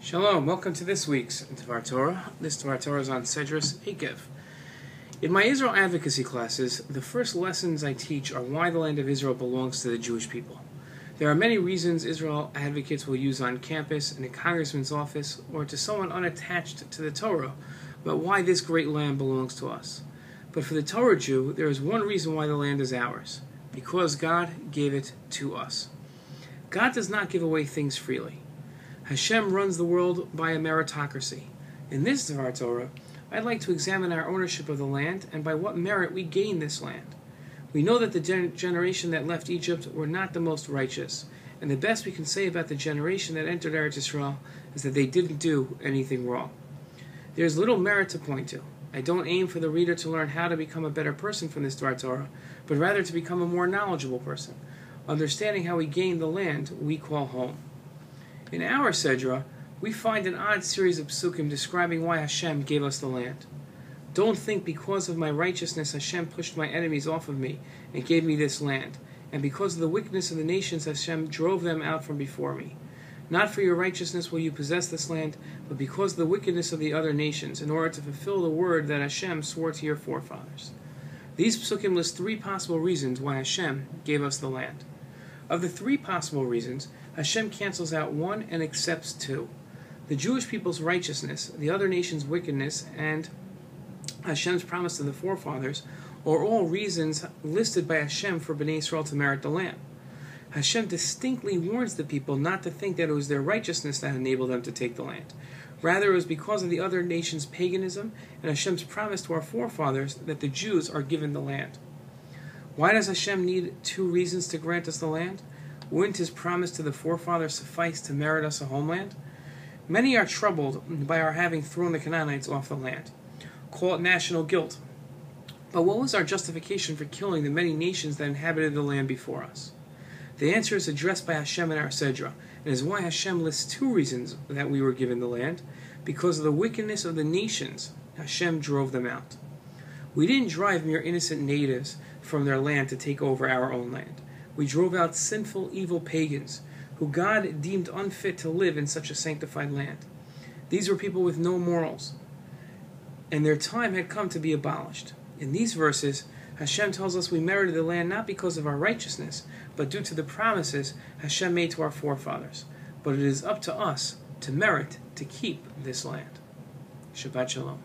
Shalom, welcome to this week's Dvar Torah. This Dvar Torah is on Sedra Eikev. In my Israel advocacy classes, the first lessons I teach are why the land of Israel belongs to the Jewish people. There are many reasons Israel advocates will use on campus, in a congressman's office, or to someone unattached to the Torah about why this great land belongs to us. But for the Torah Jew, there is one reason why the land is ours: because God gave it to us. God does not give away things freely. Hashem runs the world by a meritocracy. In this Dvar Torah, I'd like to examine our ownership of the land and by what merit we gain this land. We know that the generation that left Egypt were not the most righteous, and the best we can say about the generation that entered Eretz Yisrael is that they didn't do anything wrong. There is little merit to point to. I don't aim for the reader to learn how to become a better person from this Dvar Torah, but rather to become a more knowledgeable person, understanding how we gain the land we call home. In our Sedra, we find an odd series of psukim describing why Hashem gave us the land. Don't think because of my righteousness Hashem pushed my enemies off of me and gave me this land, and because of the wickedness of the nations Hashem drove them out from before me. Not for your righteousness will you possess this land, but because of the wickedness of the other nations, in order to fulfill the word that Hashem swore to your forefathers. These psukim list three possible reasons why Hashem gave us the land. Of the three possible reasons, Hashem cancels out one and accepts two: the Jewish people's righteousness, the other nations' wickedness, and Hashem's promise to the forefathers are all reasons listed by Hashem for Bnei Israel to merit the land. Hashem distinctly warns the people not to think that it was their righteousness that enabled them to take the land. Rather, it was because of the other nations' paganism and Hashem's promise to our forefathers that the Jews are given the land. Why does Hashem need two reasons to grant us the land? Wouldn't His promise to the forefathers suffice to merit us a homeland? Many are troubled by our having thrown the Canaanites off the land. Call it national guilt. But what was our justification for killing the many nations that inhabited the land before us? The answer is addressed by Hashem in our Sedra, and is why Hashem lists two reasons that we were given the land: because of the wickedness of the nations, Hashem drove them out. We didn't drive mere innocent natives from their land to take over our own land. We drove out sinful, evil pagans, who God deemed unfit to live in such a sanctified land. These were people with no morals, and their time had come to be abolished. In these verses, Hashem tells us we merited the land not because of our righteousness, but due to the promises Hashem made to our forefathers. But it is up to us to merit to keep this land. Shabbat Shalom.